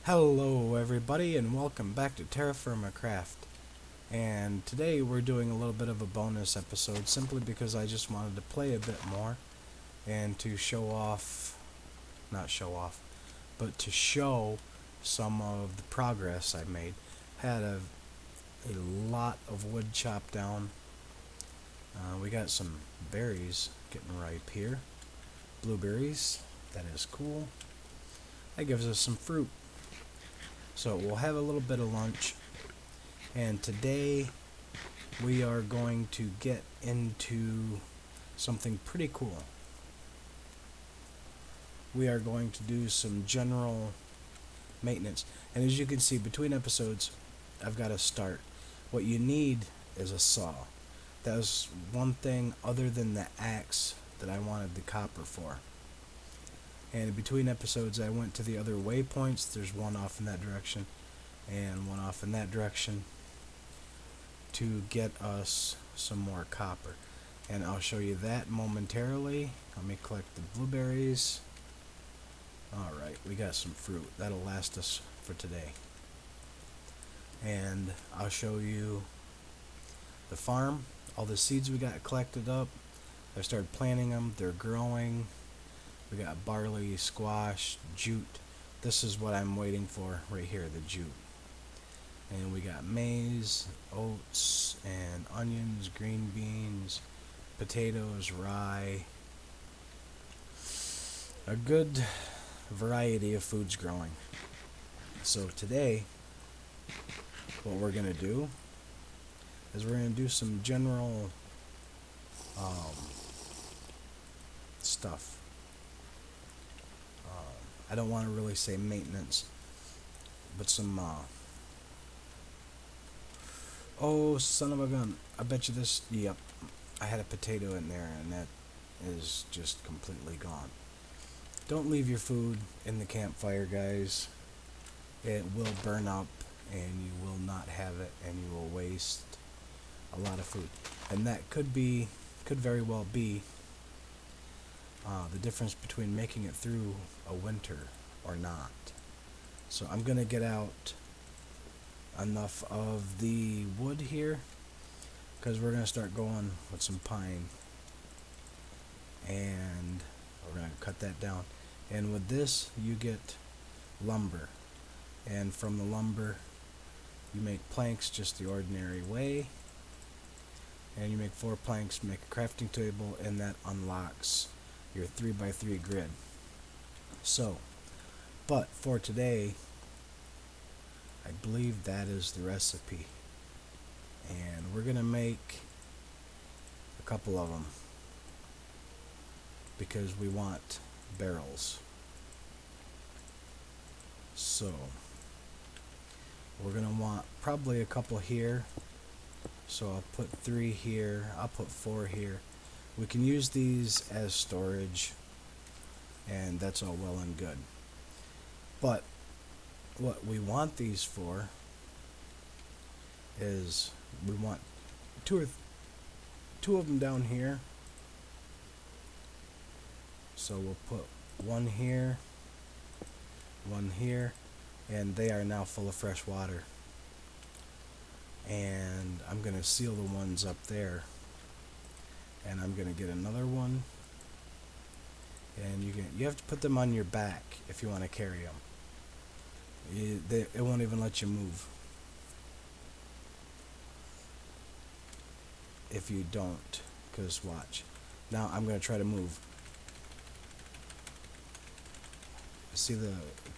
Hello everybody and welcome back to Terra Firma Craft. And today we're doing a little bit of a bonus episode simply because I just wanted to play a bit more and to to show some of the progress I made. Had a lot of wood chopped down. We got some berries getting ripe here. Blueberries, that is cool. That gives us some fruit. So we'll have a little bit of lunch, and today we are going to get into something pretty cool. We are going to do some general maintenance, and as you can see between episodes I've got to start. What you need is a saw. That was one thing other than the axe that I wanted the copper for. And between episodes I went to the other waypoints. There's one off in that direction and one off in that direction to get us some more copper. And I'll show you that momentarily. Let me collect the blueberries. Alright, we got some fruit. That'll last us for today. And I'll show you the farm. All the seeds we got collected up. I started planting them. They're growing. We got barley, squash, jute. This is what I'm waiting for right here, the jute. And we got maize, oats, and onions, green beans, potatoes, rye. A good variety of foods growing. So today, what we're going to do is we're going to do some general stuff. I don't want to really say maintenance, but some, oh, son of a gun. I bet you this, yep, I had a potato in there, and that is just completely gone. Don't leave your food in the campfire, guys. It will burn up, and you will not have it, and you will waste a lot of food. And that could very well be the difference between making it through a winter or not. So I'm gonna get out enough of the wood here because we're gonna start going with some pine, and we're gonna cut that down. And with this you get lumber, and from the lumber you make planks just the ordinary way, and you make 4 planks, make a crafting table, and that unlocks your 3x3 grid. So, but for today, I believe that is the recipe, and we're gonna make a couple of them because we want barrels. So we're gonna want probably a couple here, so I'll put 3 here, I'll put 4 here. We can use these as storage, and that's all well and good. But what we want these for is we want two of them down here. So we'll put one here, and they are now full of fresh water. And I'm going to seal the ones up there. And I'm gonna get another one, and you have to put them on your back if you want to carry them. It won't even let you move if you don't. Cause watch, now I'm gonna try to move. See the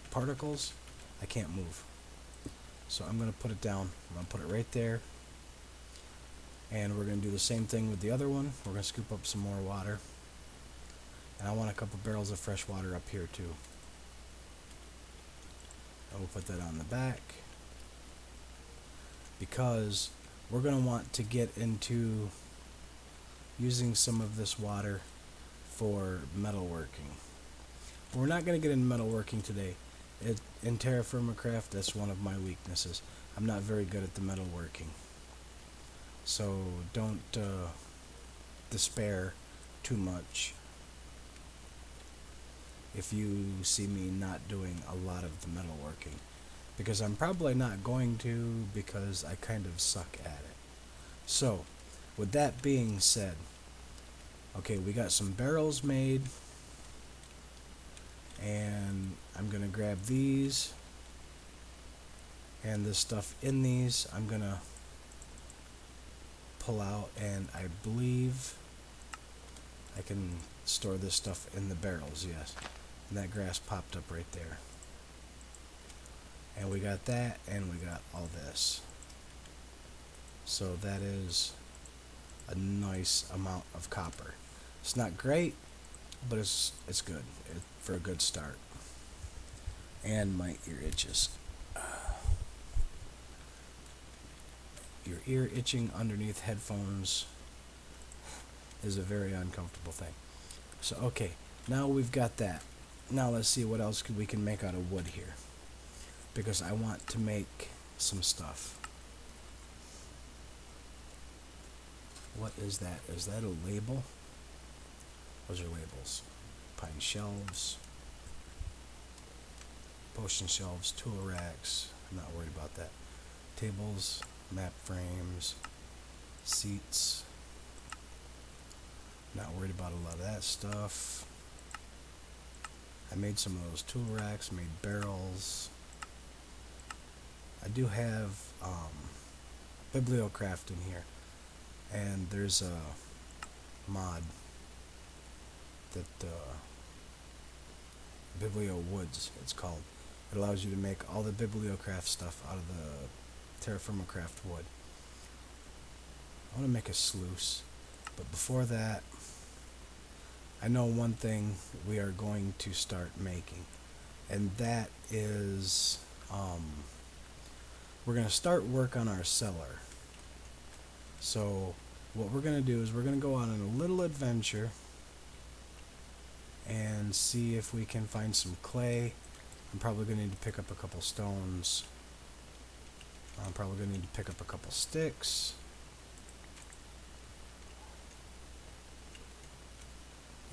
particles? I can't move, so I'm gonna put it down. I'm gonna put it right there. And we're going to do the same thing with the other one. We're going to scoop up some more water. And I want a couple barrels of fresh water up here too. And we'll put that on the back, because we're going to want to get into using some of this water for metalworking. We're not going to get into metalworking today. In Terra Firma Craft, that's one of my weaknesses. I'm not very good at the metalworking. So don't despair too much if you see me not doing a lot of the metalworking. because I'm probably not going to, because I kind of suck at it. So, with that being said, okay, we got some barrels made, and I'm going to grab these, and this stuff in these I'm going to pull out, and I believe I can store this stuff in the barrels, yes. And that grass popped up right there. And we got that, and we got all this. So that is a nice amount of copper. It's not great, but it's good for a good start. And my ear itches. Your ear itching underneath headphones is a very uncomfortable thing. So okay, now we've got that. Now let's see what else we can make out of wood here, because I want to make some stuff. What is that? Is that a label? Those are labels. Pine shelves, potion shelves, tool racks. I'm not worried about that. Tables, map frames, seats. Not worried about a lot of that stuff. I made some of those tool racks, made barrels. I do have Bibliocraft in here, and there's a mod that Biblio Woods, it's called. It allows you to make all the Bibliocraft stuff out of the Terraformacraft wood. I want to make a sluice, but before that, I know one thing we are going to start making, and that is we're going to start work on our cellar. So what we're going to do is we're going to go on a little adventure and see if we can find some clay. I'm probably going to need to pick up a couple stones. I'm probably going to need to pick up a couple sticks.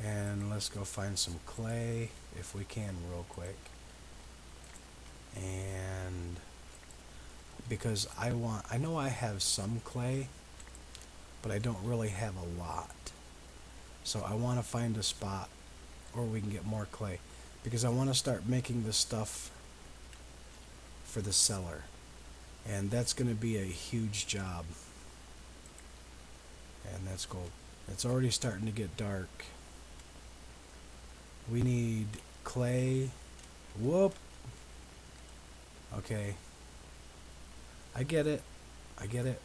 And let's go find some clay if we can real quick. And because I know I have some clay, but I don't really have a lot. So I want to find a spot where we can get more clay, because I want to start making the stuff for the cellar. And that's going to be a huge job. And that's cool. It's already starting to get dark. We need clay. Whoop. Okay. I get it. I get it.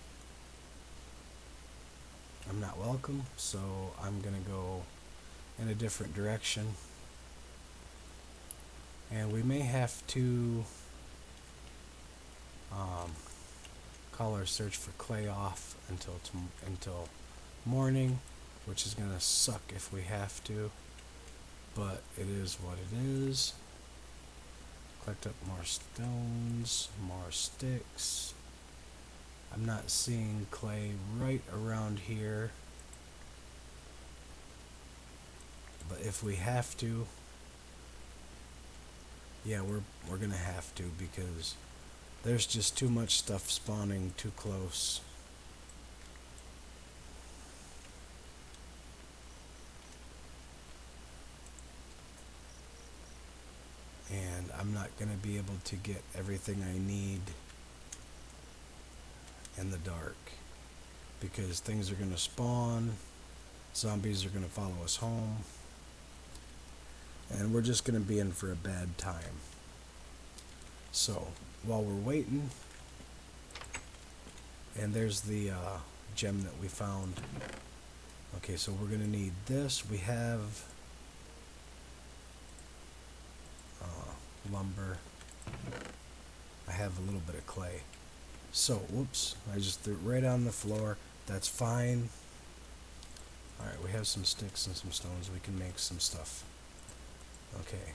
I'm not welcome, so I'm going to go in a different direction. And we may have to call our search for clay off until morning, which is going to suck if we have to, but it is what it is. Collect up more stones, more sticks. I'm not seeing clay right around here, but if we have to, yeah, we're gonna have to, because there's just too much stuff spawning too close. And I'm not gonna be able to get everything I need in the dark, because things are gonna spawn, zombies are gonna follow us home, and we're just gonna be in for a bad time. So while we're waiting, and there's the gem that we found. Okay, so we're gonna need this. We have lumber. I have a little bit of clay. So, whoops, I just threw it right on the floor. That's fine. Alright, we have some sticks and some stones. We can make some stuff. Okay,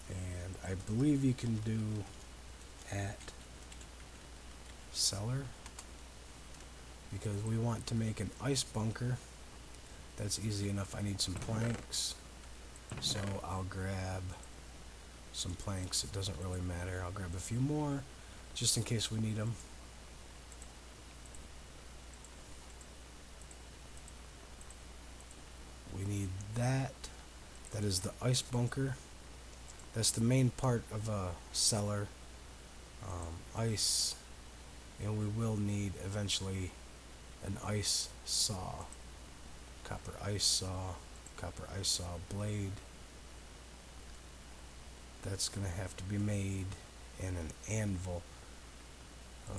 and I believe you can do at cellar, because we want to make an ice bunker. That's easy enough. I need some planks, so I'll grab some planks. It doesn't really matter. I'll grab a few more. just in case we need them. We need that. That is the ice bunker. That's the main part of a cellar. Ice, and we will need eventually an ice saw, copper ice saw blade. That's gonna have to be made, and an anvil.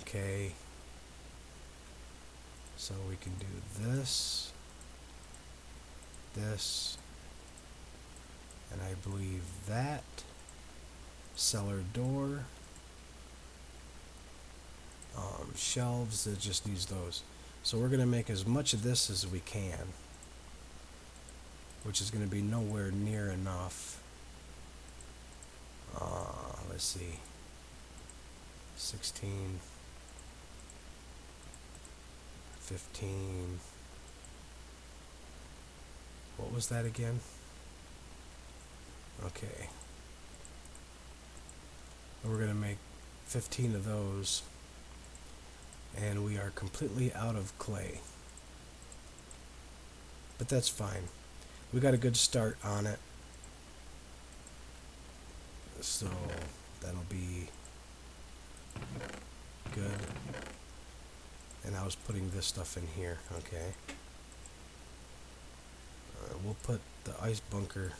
Okay, so we can do this, and I believe that cellar door. Shelves, it just needs those. So we're going to make as much of this as we can, which is going to be nowhere near enough. Let's see, 16, 15, what was that again? Okay, we're going to make 15 of those. And we are completely out of clay. But that's fine. We got a good start on it. So that'll be good. And I was putting this stuff in here, okay. We'll put the ice bunker,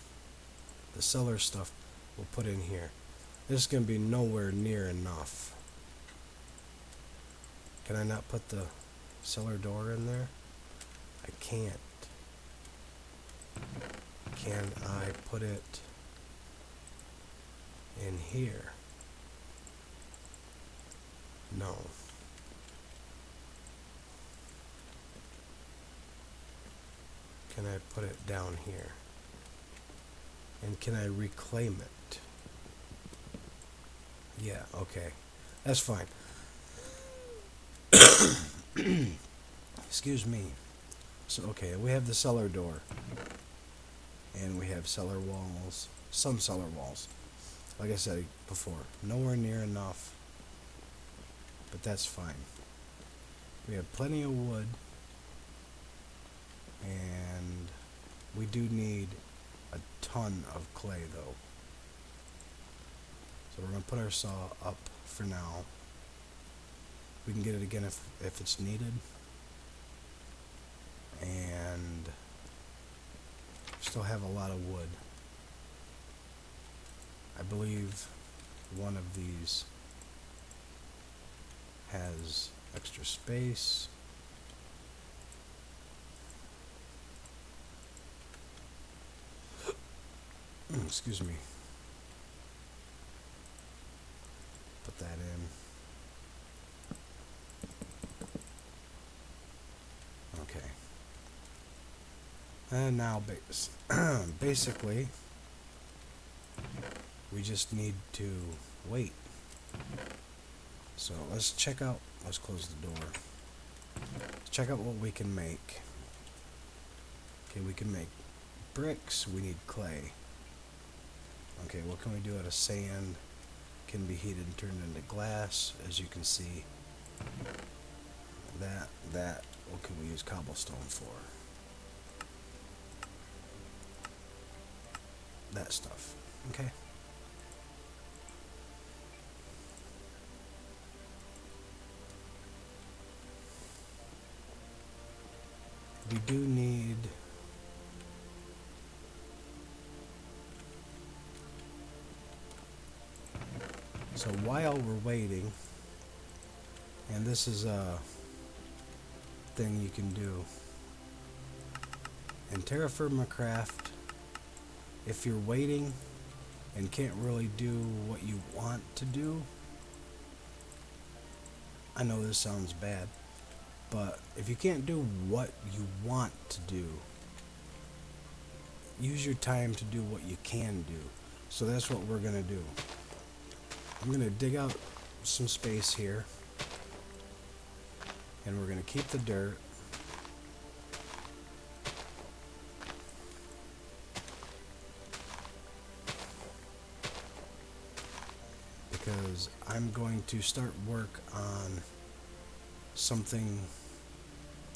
the cellar stuff, we'll put in here. This is going to be nowhere near enough. Can I not put the cellar door in there? I can't. Can I put it in here? No. Can I put it down here? And can I reclaim it? Yeah, okay. That's fine. Excuse me. So, okay, we have the cellar door. And we have cellar walls. Some cellar walls. Like I said before, nowhere near enough. But that's fine. We have plenty of wood. And we do need a ton of clay, though. So we're going to put our saw up for now. We can get it again if it's needed. And still have a lot of wood. I believe one of these has extra space. Excuse me. Put that in. Okay. And now basically we just need to wait. So let's close the door. Let's check out what we can make. Okay, we can make bricks. We need clay. Okay, what can we do out of sand? Can be heated and turned into glass, as you can see. That, what can we use cobblestone for? That stuff, okay? We do need so while we're waiting, and this is a thing you can do in Terra Firma Craft, if you're waiting and can't really do what you want to do, I know this sounds bad, but if you can't do what you want to do, use your time to do what you can do. So that's what we're gonna do. I'm gonna dig out some space here, and we're gonna keep the dirt. because I'm going to start work on something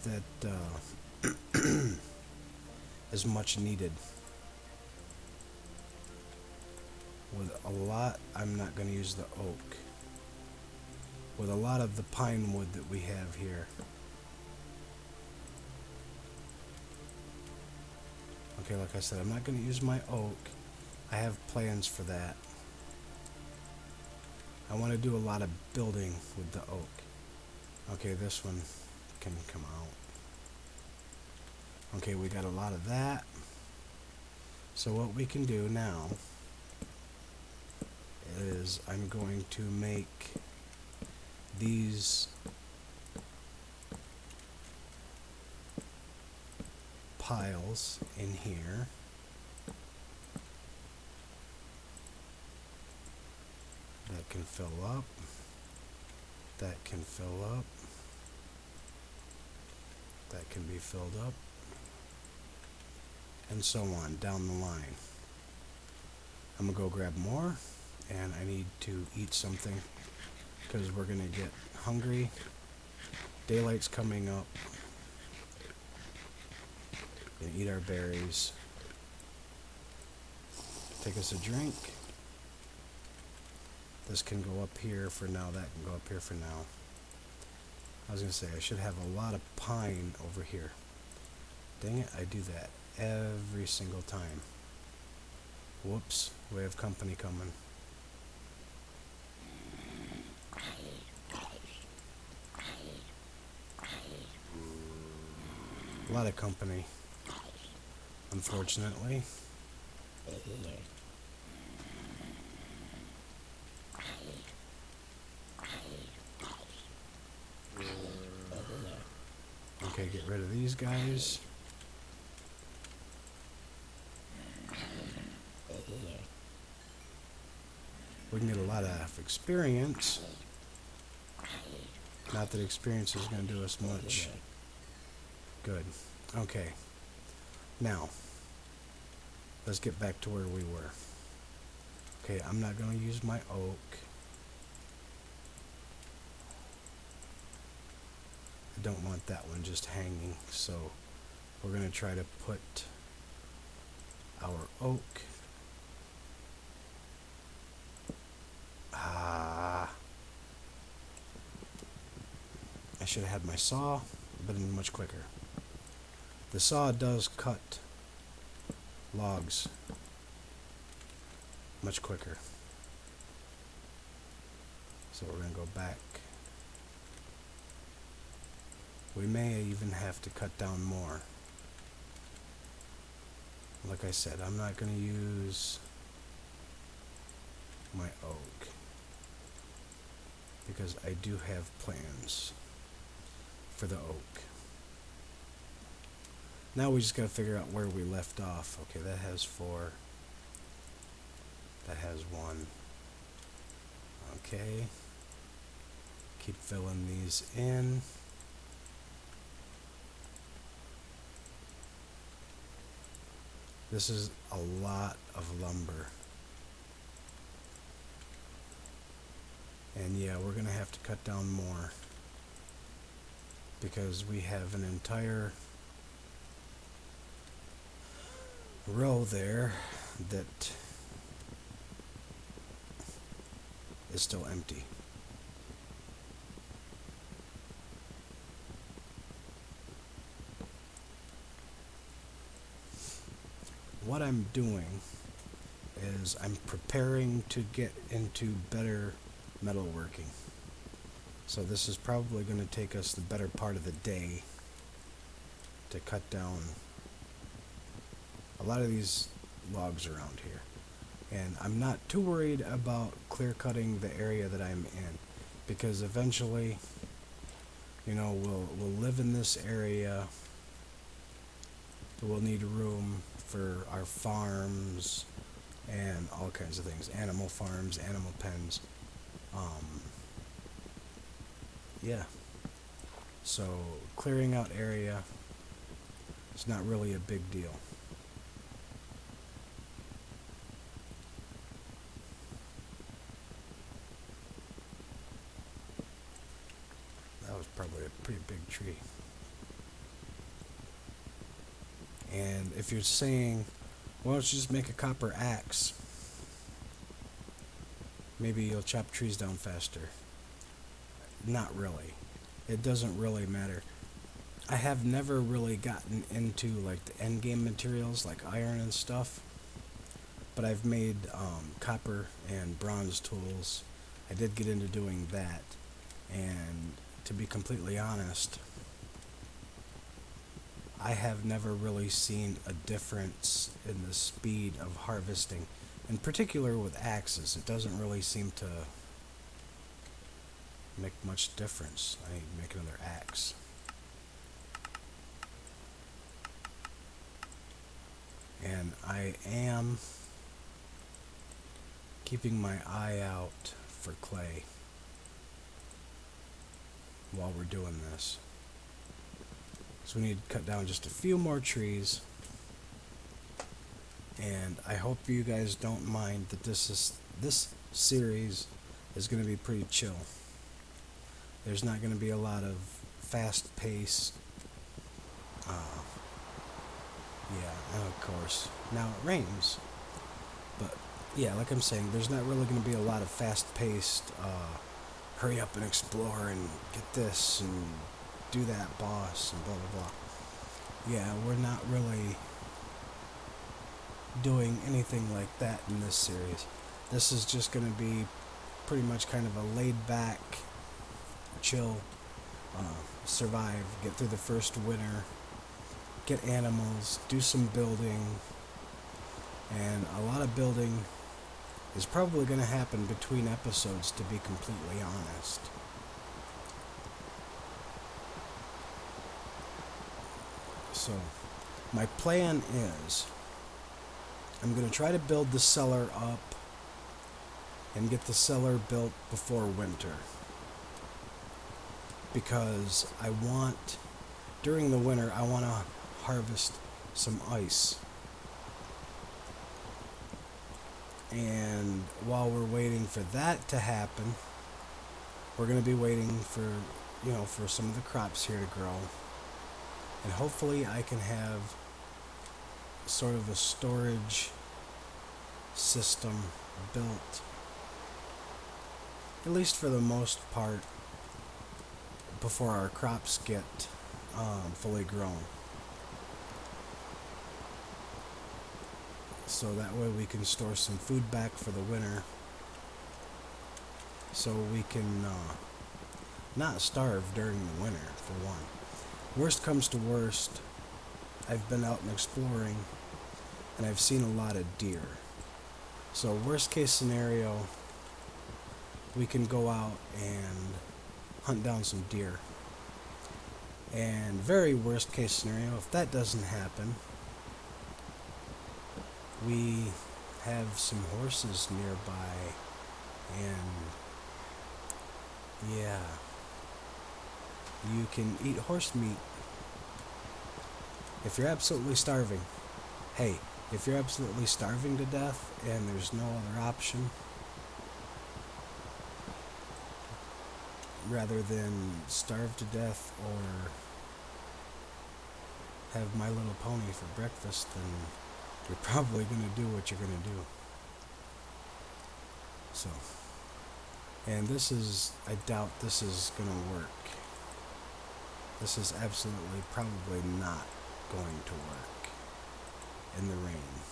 that is much needed. With a lot, I'm not going to use the oak. With a lot of the pine wood that we have here. Okay, like I said, I'm not going to use my oak. I have plans for that. I want to do a lot of building with the oak. Okay, this one can come out. Okay, we got a lot of that. So what we can do now is I'm going to make these piles in here. That can fill up. That can fill up. That can be filled up. And so on down the line. I'm gonna go grab more, and I need to eat something because we're gonna get hungry. Daylight's coming up. Gonna eat our berries. Take us a drink. This can go up here for now. That can go up here for now. I was gonna say I should have a lot of pine over here. Dang it, I do that every single time. Whoops, we have company coming. A lot of company, unfortunately. Okay, get rid of these guys. We can get a lot of experience. Not that experience is going to do us much good. Okay. Now, let's get back to where we were. Okay, I'm not going to use my oak. I don't want that one just hanging, so we're going to try to put our oak. I should have had my saw, but much quicker. The saw does cut logs much quicker. So we're going to go back. We may even have to cut down more. Like I said, I'm not going to use my oak because I do have plans for the oak. Now we just got to figure out where we left off. Okay, that has 4. That has 1. Okay. Keep filling these in. This is a lot of lumber. And yeah, we're going to have to cut down more because we have an entire row there that is still empty. What I'm doing is I'm preparing to get into better metalworking. So this is probably going to take us the better part of the day to cut down a lot of these logs around here. And I'm not too worried about clear cutting the area that I'm in, because eventually, you know, we'll live in this area. We'll need room for our farms and all kinds of things, animal farms, animal pens. Yeah, so clearing out area is not really a big deal. probably a pretty big tree. And if you're saying, why don't you just make a copper axe? Maybe you'll chop trees down faster. Not really. It doesn't really matter. I have never really gotten into like the end game materials like iron and stuff, but I've made copper and bronze tools. I did get into doing that, and to be completely honest, I have never really seen a difference in the speed of harvesting. In particular with axes, it doesn't really seem to make much difference. I need to make another axe. And I am keeping my eye out for clay while we're doing this. So we need to cut down just a few more trees. And I hope you guys don't mind that this series is going to be pretty chill. There's not going to be a lot of fast paced. Yeah, and of course, now it rains. But yeah, like I'm saying, there's not really going to be a lot of fast paced, hurry up and explore and get this and do that boss and blah blah blah. Yeah, we're not really doing anything like that in this series. This is just going to be pretty much kind of a laid back, chill, survive, get through the first winter, get animals, do some building, and a lot of building is probably going to happen between episodes, to be completely honest. So, my plan is, I'm going to try to build the cellar up and get the cellar built before winter. Because during the winter, I want to harvest some ice. And while we're waiting for that to happen, we're going to be waiting for some of the crops here to grow. And hopefully I can have sort of a storage system built, at least for the most part, before our crops get fully grown. So that way we can store some food back for the winter, so we can not starve during the winter, for one. Worst comes to worst, I've been out and exploring, and I've seen a lot of deer. So worst case scenario, we can go out and hunt down some deer. And very worst case scenario, if that doesn't happen, we have some horses nearby, and yeah, you can eat horse meat if you're absolutely starving. Hey, if you're absolutely starving to death and there's no other option, rather than starve to death or have My Little Pony for breakfast, then you're probably going to do what you're going to do. So, and I doubt this is going to work. This is absolutely probably not going to work in the rain.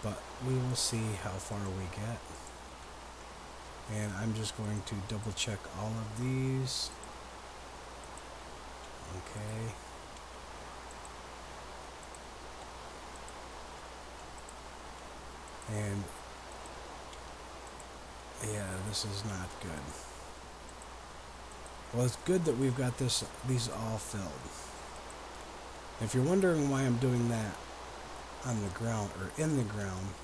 But we will see how far we get. And I'm just going to double check all of these. Okay. And yeah, this is not good. Well, it's good that we've got these all filled. If you're wondering why I'm doing that on the ground or in the ground,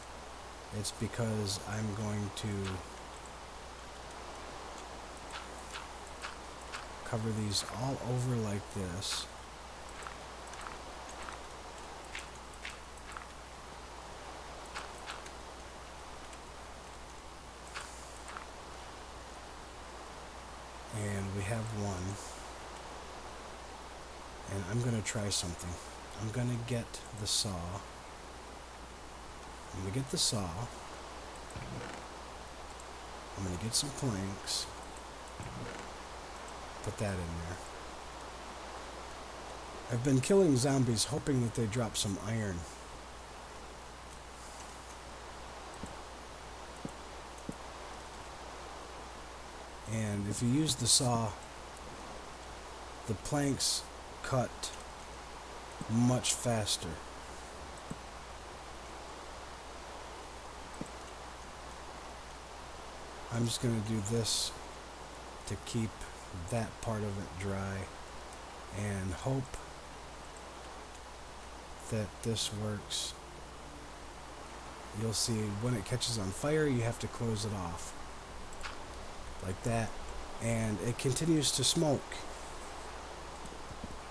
it's because I'm going to cover these all over like this. have one. And I'm going to try something. I'm going to get the saw. I'm going to get the saw. I'm going to get some planks. Put that in there. I've been killing zombies hoping that they drop some iron. And if you use the saw, the planks cut much faster. I'm just going to do this to keep that part of it dry and hope that this works. You'll see when it catches on fire, you have to close it off like that, and it continues to smoke.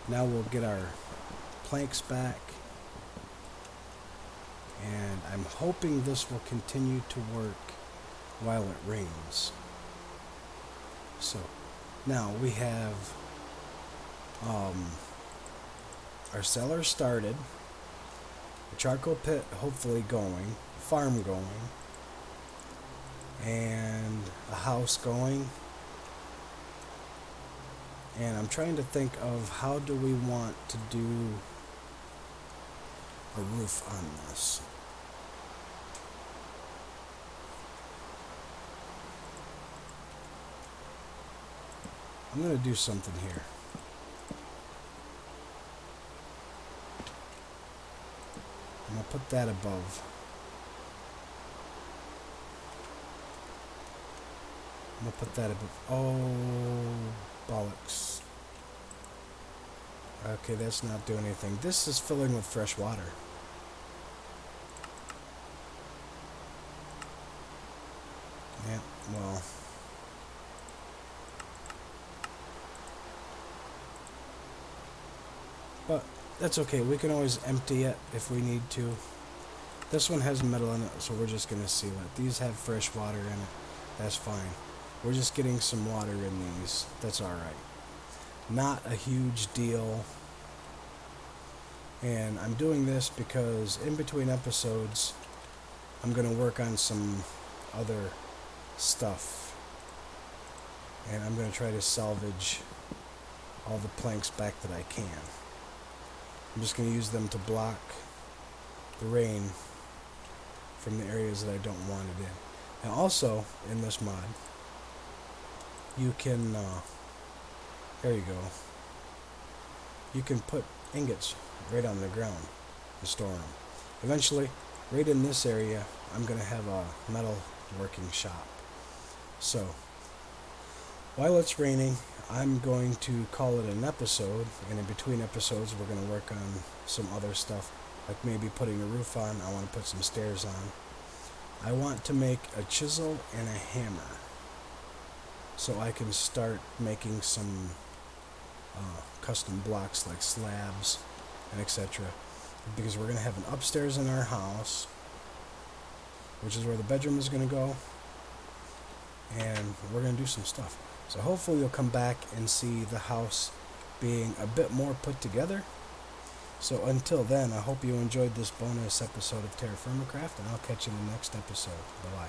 Now we'll get our planks back, and I'm hoping this will continue to work while it rains. So now we have our cellar started, the charcoal pit hopefully going, farm going, and a house going. And I'm trying to think of how do we want to do a roof on this. I'm going to do something here. I'm going to put that above. I'm going to put that above. Oh, bollocks. Okay, that's not doing anything. This is filling with fresh water. Yeah, well. But that's okay. We can always empty it if we need to. This one has metal in it, so we're just going to seal it. These have fresh water in it. That's fine. We're just getting some water in these. That's alright. Not a huge deal. And I'm doing this because in between episodes, I'm going to work on some other stuff. And I'm going to try to salvage all the planks back that I can. I'm just going to use them to block the rain from the areas that I don't want it in. Now also, in this mod, you can, there you go, you can put ingots right on the ground and store them. Eventually, right in this area, I'm going to have a metal working shop. So, while it's raining, I'm going to call it an episode, and in between episodes we're going to work on some other stuff, like maybe putting a roof on. I want to put some stairs on. I want to make a chisel and a hammer so I can start making some custom blocks like slabs and etc. Because we're going to have an upstairs in our house, which is where the bedroom is going to go, and we're going to do some stuff. So hopefully you'll come back and see the house being a bit more put together. So until then, I hope you enjoyed this bonus episode of Terra Firma Craft, and I'll catch you in the next episode. Bye-bye.